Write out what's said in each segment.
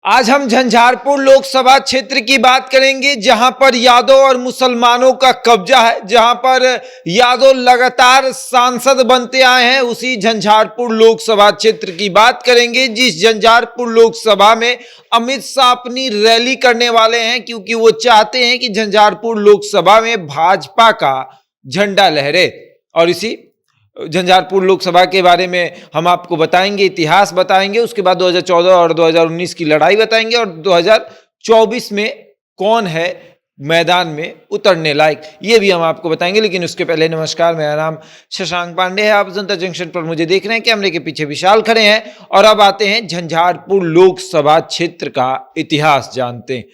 आज हम झंझारपुर लोकसभा क्षेत्र की बात करेंगे, जहां पर यादव और मुसलमानों का कब्जा है, जहां पर यादव लगातार सांसद बनते आए हैं। उसी झंझारपुर लोकसभा क्षेत्र की बात करेंगे, जिस झंझारपुर लोकसभा में अमित शाह अपनी रैली करने वाले हैं, क्योंकि वो चाहते हैं कि झंझारपुर लोकसभा में भाजपा का झंडा लहरे। और इसी झंझारपुर लोकसभा के बारे में हम आपको बताएंगे, इतिहास बताएंगे, उसके बाद 2014 और 2019 की लड़ाई बताएंगे, और 2024 में कौन है मैदान में उतरने लायक, ये भी हम आपको बताएंगे। लेकिन उसके पहले नमस्कार, मेरा नाम शशांक पांडे है। आप जनता जंक्शन पर मुझे देख रहे हैं, कैमरे के पीछे विशाल खड़े हैं। और अब आते हैं झंझारपुर लोकसभा क्षेत्र का इतिहास जानते हैं।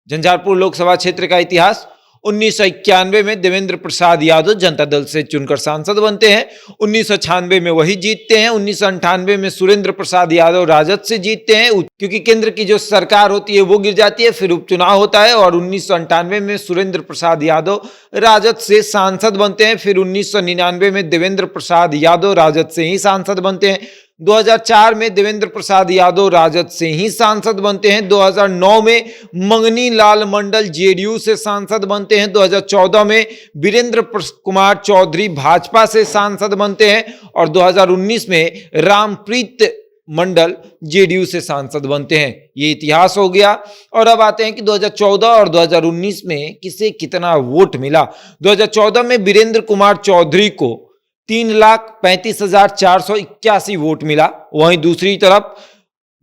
झंझारपुर लोकसभा क्षेत्र का इतिहास: 1991 में देवेंद्र प्रसाद यादव जनता दल से चुनकर सांसद बनते हैं। 1996 में वही जीतते हैं। 1998 में सुरेंद्र प्रसाद यादव राजद से जीतते हैं, क्योंकि केंद्र की जो सरकार होती है वो गिर जाती है, फिर उपचुनाव होता है। और 1998 में सुरेंद्र प्रसाद यादव राजद से सांसद बनते हैं। फिर 1999 में देवेंद्र प्रसाद यादव राजद से ही सांसद बनते हैं। 2004 में देवेंद्र प्रसाद यादव राजद से ही सांसद बनते हैं। 2009 में मंगनी लाल मंडल जेडीयू से सांसद बनते हैं। 2014 में वीरेंद्र कुमार चौधरी भाजपा से सांसद बनते हैं। और 2019 में रामप्रीत मंडल जेडीयू से सांसद बनते हैं। ये इतिहास हो गया। और अब आते हैं कि 2014 और 2019 में किसे कितना वोट मिला। 2014 में वीरेंद्र कुमार चौधरी को 3,35,481 वोट मिला। वहीं दूसरी तरफ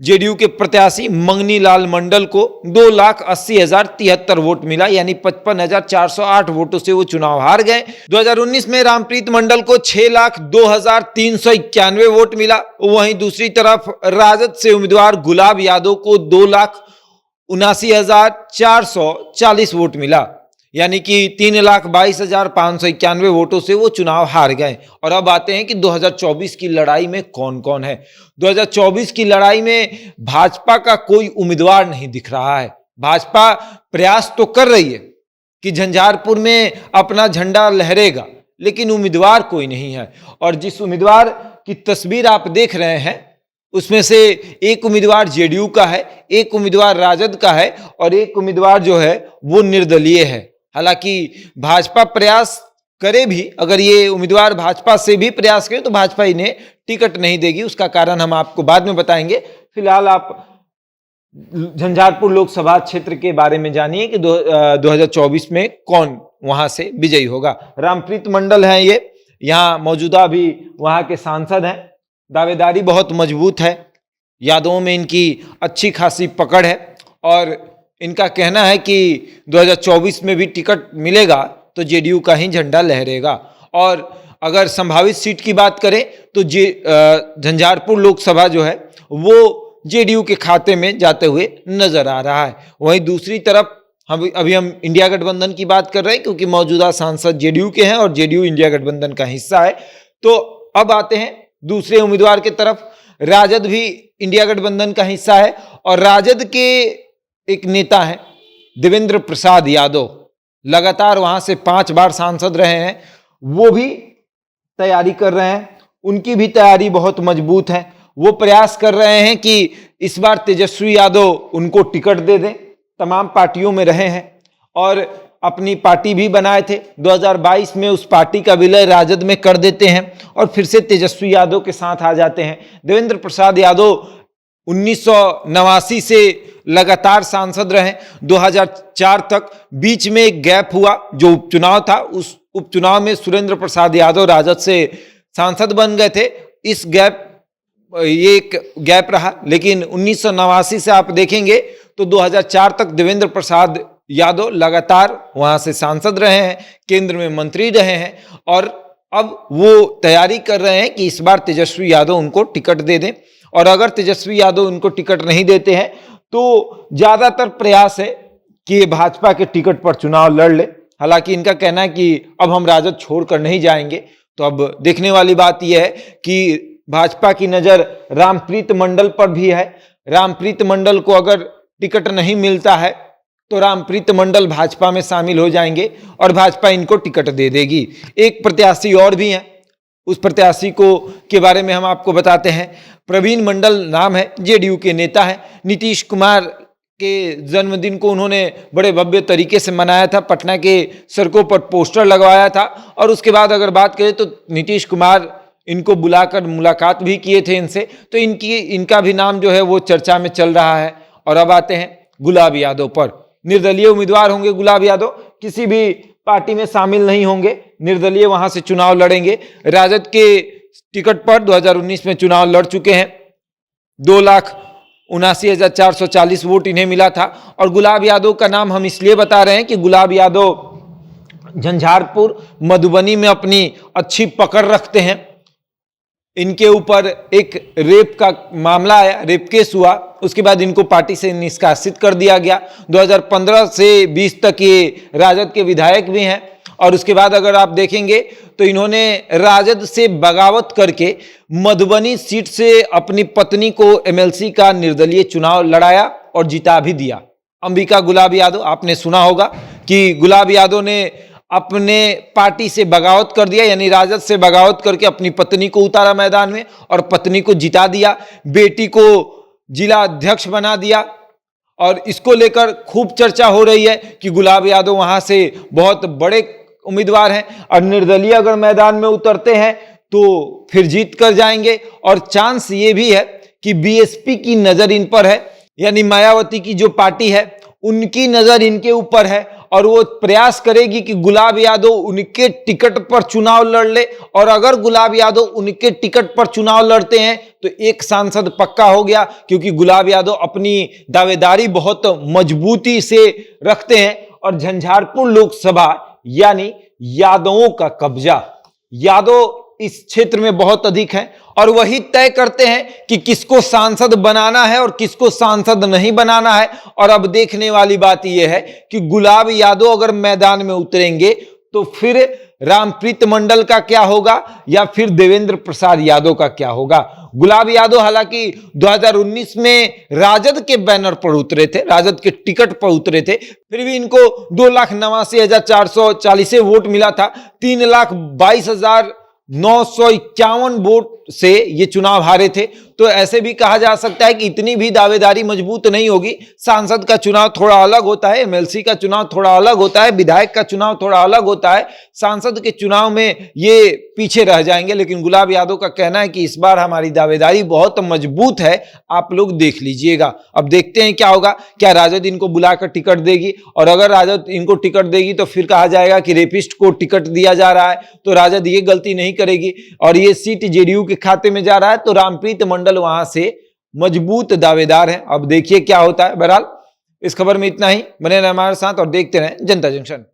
जेडीयू के प्रत्याशी मंगनी लाल मंडल को 2,80,073 वोट मिला, यानी 55,408 वोटों से वो चुनाव हार गए। 2019 में रामप्रीत मंडल को 6,02,391 वोट मिला। वहीं दूसरी तरफ राजद से उम्मीदवार गुलाब यादव को 2,79,440 वोट मिला, यानी कि 3,22,591 वोटों से वो चुनाव हार गए। और अब आते हैं कि 2024 की लड़ाई में कौन कौन है। 2024 की लड़ाई में भाजपा का कोई उम्मीदवार नहीं दिख रहा है। भाजपा प्रयास तो कर रही है कि झंझारपुर में अपना झंडा लहरेगा, लेकिन उम्मीदवार कोई नहीं है। और जिस उम्मीदवार की तस्वीर आप देख रहे हैं, उसमें से एक उम्मीदवार जेडीयू का है, एक उम्मीदवार राजद का है, और एक उम्मीदवार जो है वो निर्दलीय है। हालांकि भाजपा प्रयास करे भी, अगर ये उम्मीदवार भाजपा से भी प्रयास करे तो भाजपा इन्हें टिकट नहीं देगी। उसका कारण हम आपको बाद में बताएंगे। फिलहाल आप झंझारपुर लोकसभा क्षेत्र के बारे में जानिए कि 2024 में कौन वहां से विजयी होगा। रामप्रीत मंडल है ये, यहाँ मौजूदा भी वहां के सांसद हैं। दावेदारी बहुत मजबूत है, यादवों में इनकी अच्छी खासी पकड़ है, और इनका कहना है कि 2024 में भी टिकट मिलेगा तो जेडीयू का ही झंडा लहरेगा। और अगर संभावित सीट की बात करें तो झंझारपुर लोकसभा जो है वो जेडीयू के खाते में जाते हुए नजर आ रहा है। वहीं दूसरी तरफ हम इंडिया गठबंधन की बात कर रहे हैं, क्योंकि मौजूदा सांसद जेडीयू के हैं और जेडीयू इंडिया गठबंधन का हिस्सा है। तो अब आते हैं दूसरे उम्मीदवार की तरफ। राजद भी इंडिया गठबंधन का हिस्सा है, और राजद के एक नेता हैं देवेंद्र प्रसाद यादव, लगातार वहां से 5 बार सांसद रहे हैं। वो भी तैयारी कर रहे हैं, उनकी भी तैयारी बहुत मजबूत है। वो प्रयास कर रहे हैं कि इस बार तेजस्वी यादव उनको टिकट दे दें। तमाम पार्टियों में रहे हैं और अपनी पार्टी भी बनाए थे। 2022 में उस पार्टी का विलय राजद में कर देते हैं और फिर से तेजस्वी यादव के साथ आ जाते हैं। देवेंद्र प्रसाद यादव 1989 से लगातार सांसद रहे, 2004 तक। बीच में एक गैप हुआ जो उपचुनाव था, उस उपचुनाव में सुरेंद्र प्रसाद यादव राजद से सांसद बन गए थे। ये एक गैप रहा, लेकिन 1989 से आप देखेंगे तो 2004 तक देवेंद्र प्रसाद यादव लगातार वहां से सांसद रहे हैं, केंद्र में मंत्री रहे हैं, और अब वो तैयारी कर रहे हैं कि इस बार तेजस्वी यादव उनको टिकट दे दें। और अगर तेजस्वी यादव उनको टिकट नहीं देते हैं तो ज्यादातर प्रयास है कि ये भाजपा के टिकट पर चुनाव लड़ ले। हालांकि इनका कहना है कि अब हम राजद छोड़कर नहीं जाएंगे। तो अब देखने वाली बात यह है कि भाजपा की नजर रामप्रीत मंडल पर भी है। रामप्रीत मंडल को अगर टिकट नहीं मिलता है तो रामप्रीत मंडल भाजपा में शामिल हो जाएंगे और भाजपा इनको टिकट दे देगी। एक प्रत्याशी और भी हैं, उस प्रत्याशी को के बारे में हम आपको बताते हैं। प्रवीण मंडल नाम है, जेडीयू के नेता हैं। नीतीश कुमार के जन्मदिन को उन्होंने बड़े भव्य तरीके से मनाया था, पटना के सड़कों पर पोस्टर लगवाया था। और उसके बाद अगर बात करें तो नीतीश कुमार इनको बुलाकर मुलाकात भी किए थे इनसे, तो इनका भी नाम जो है वो चर्चा में चल रहा है। और अब आते हैं गुलाब यादव पर। निर्दलीय उम्मीदवार होंगे गुलाब यादव, किसी भी पार्टी में शामिल नहीं होंगे, निर्दलीय वहां से चुनाव लड़ेंगे। राजद के टिकट पर 2019 में चुनाव लड़ चुके हैं। 2,79,440 वोट इन्हें मिला था। और गुलाब यादव का नाम हम इसलिए बता रहे हैं कि गुलाब यादव झंझारपुर, मधुबनी में अपनी अच्छी पकड़ रखते हैं। इनके ऊपर एक रेप का मामला आया, रेप केस हुआ, उसके बाद इनको पार्टी से निष्कासित कर दिया गया। 2015 से 20 तक ये राजद के विधायक भी हैं। और उसके बाद अगर आप देखेंगे तो इन्होंने राजद से बगावत करके मधुबनी सीट से अपनी पत्नी को एमएलसी का निर्दलीय चुनाव लड़ाया और जिता भी दिया। अंबिका गुलाब यादव, आपने सुना होगा कि गुलाब यादव ने अपने पार्टी से बगावत कर दिया, यानी राजद से बगावत करके अपनी पत्नी को उतारा मैदान में और पत्नी को जिता दिया, बेटी को जिला अध्यक्ष बना दिया। और इसको लेकर खूब चर्चा हो रही है कि गुलाब यादव वहां से बहुत बड़े उम्मीदवार हैं और निर्दलीय अगर मैदान में उतरते हैं तो फिर जीत कर जाएंगे। और चांस ये भी है कि बीएसपी की नजर इन पर है, यानी मायावती की जो पार्टी है उनकी नजर इनके ऊपर है और वो प्रयास करेगी कि गुलाब यादव उनके टिकट पर चुनाव लड़ ले। और अगर गुलाब यादव उनके टिकट पर चुनाव लड़ते हैं तो एक सांसद पक्का हो गया, क्योंकि गुलाब यादव अपनी दावेदारी बहुत मजबूती से रखते हैं। और झंझारपुर लोकसभा यानी यादवों का कब्जा, यादव इस क्षेत्र में बहुत अधिक है और वही तय करते हैं कि किसको सांसद बनाना है और किसको सांसद नहीं बनाना है। और अब देखने वाली बात यह है कि गुलाब यादव अगर मैदान में उतरेंगे तो फिर रामप्रीत मंडल का क्या होगा या फिर देवेंद्र प्रसाद यादव का क्या होगा। गुलाब यादव हालांकि 2019 में राजद के बैनर पर उतरे थे, राजद के टिकट पर उतरे थे, फिर भी इनको 2,89,440 वोट मिला था। 3,22,951 वोट से ये चुनाव हारे थे। तो ऐसे भी कहा जा सकता है कि इतनी भी दावेदारी मजबूत नहीं होगी। सांसद का चुनाव थोड़ा अलग होता है, एमएलसी का चुनाव थोड़ा अलग होता है, विधायक का चुनाव थोड़ा अलग होता है। सांसद के चुनाव में ये पीछे रह जाएंगे, लेकिन गुलाब यादव का कहना है कि इस बार हमारी दावेदारी बहुत मजबूत है, आप लोग देख लीजिएगा। अब देखते हैं क्या होगा, क्या राजद इनको बुलाकर टिकट देगी। और अगर राजद इनको टिकट देगी तो फिर कहा जाएगा कि रेपिस्ट को टिकट दिया जा रहा है, तो राजद ये गलती नहीं करेगी और ये सीट जेडीयू के खाते में जा रहा है, तो रामप्रीत मंडल वहां से मजबूत दावेदार हैं। अब देखिए क्या होता है। बहरहाल इस खबर में इतना ही, बने रहें हमारे साथ और देखते रहें जनता जंक्शन।